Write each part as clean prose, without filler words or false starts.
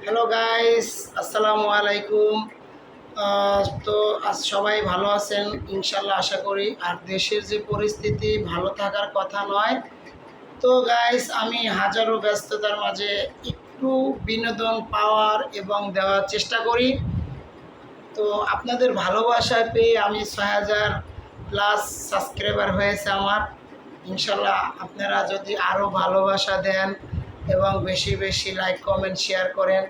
Hello guys, আসসালামু আলাইকুম। তো আজ সবাই ভালো আছেন ইনশাল্লাহ আশা করি। আর দেশের যে পরিস্থিতি ভালো থাকার কথা নয়। তো গাইস, আমি হাজারো ব্যস্ততার মাঝে একটু বিনোদন পাওয়ার এবং দেওয়ার চেষ্টা করি। তো আপনাদের ভালোবাসায় পেয়ে আমি ৬,০০০ প্লাস সাবস্ক্রাইবার হয়েছে আমার। ইনশাল্লাহ আপনারা যদি আরও ভালোবাসা দেন এবং বেশি বেশি লাইক কমেন্ট শেয়ার করেন,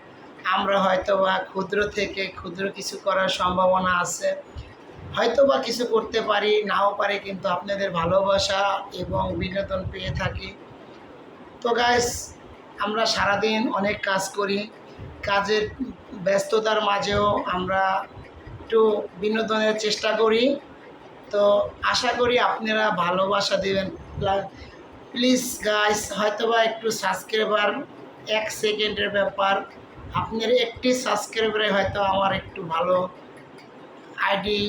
আমরা হয়তোবা ক্ষুদ্র থেকে ক্ষুদ্র কিছু করার সম্ভাবনা আছে। হয়তোবা কিছু করতে পারি, নাও পারি, কিন্তু আপনাদের ভালোবাসা এবং বিনোদন পেয়ে থাকি। তো গাইস, আমরা সারাদিন অনেক কাজ করি। কাজের ব্যস্ততার মাঝেও আমরা একটু বিনোদনের চেষ্টা করি। তো আশা করি আপনারা ভালোবাসা দেবেন। প্লিজ গাইস, হয়তোবা একটু সাবস্ক্রাইবার ১ সেকেন্ডের ব্যাপার। আপনার একটি সাবস্ক্রাইবারে হয়তো আমার একটু ভালো আইডি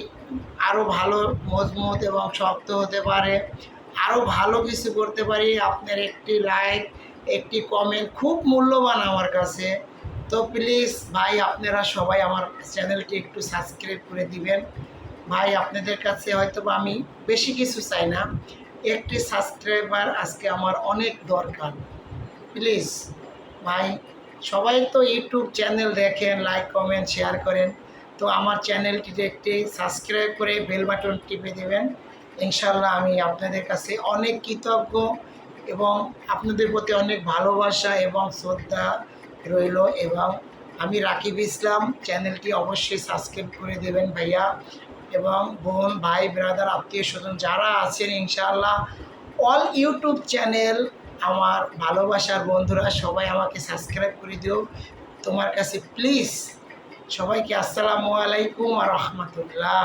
আরও ভালো মজবুত এবং শক্ত হতে পারে, আরও ভালো কিছু করতে পারি। আপনার একটি লাইক, একটি কমেন্ট খুব মূল্যবান আমার কাছে। তো প্লিজ ভাই, আপনারা সবাই আমার চ্যানেলটি একটু সাবস্ক্রাইব করে দিবেন। ভাই, আপনাদের কাছে হয়তো বা আমি বেশি কিছু চাই না, একটি সাবস্ক্রাইবার আজকে আমার অনেক দরকার। প্লিজ ভাই, সবাই তো ইউটিউব চ্যানেল দেখেন, লাইক কমেন্ট শেয়ার করেন। তো আমার চ্যানেলটিতে একটি সাবস্ক্রাইব করে বেল বাটন টিপে দেবেন। ইনশাল্লাহ আমি আপনাদের কাছে অনেক কৃতজ্ঞ এবং আপনাদের প্রতি অনেক ভালোবাসা এবং শ্রদ্ধা রইল। এবং আমি রাকিব ইসলাম, চ্যানেলটি অবশ্যই সাবস্ক্রাইব করে দেবেন ভাইয়া এবং বোন, ভাই, ব্রাদার, আত্মীয় স্বজন যারা আছেন। ইনশাআল্লাহ অল ইউটিউব চ্যানেল আমার ভালোবাসার বন্ধুরা সবাই আমাকে সাবস্ক্রাইব করে দিও তোমার কাছে প্লিজ। সবাইকে আসসালামু আলাইকুম ওয়া রাহমাতুল্লাহ।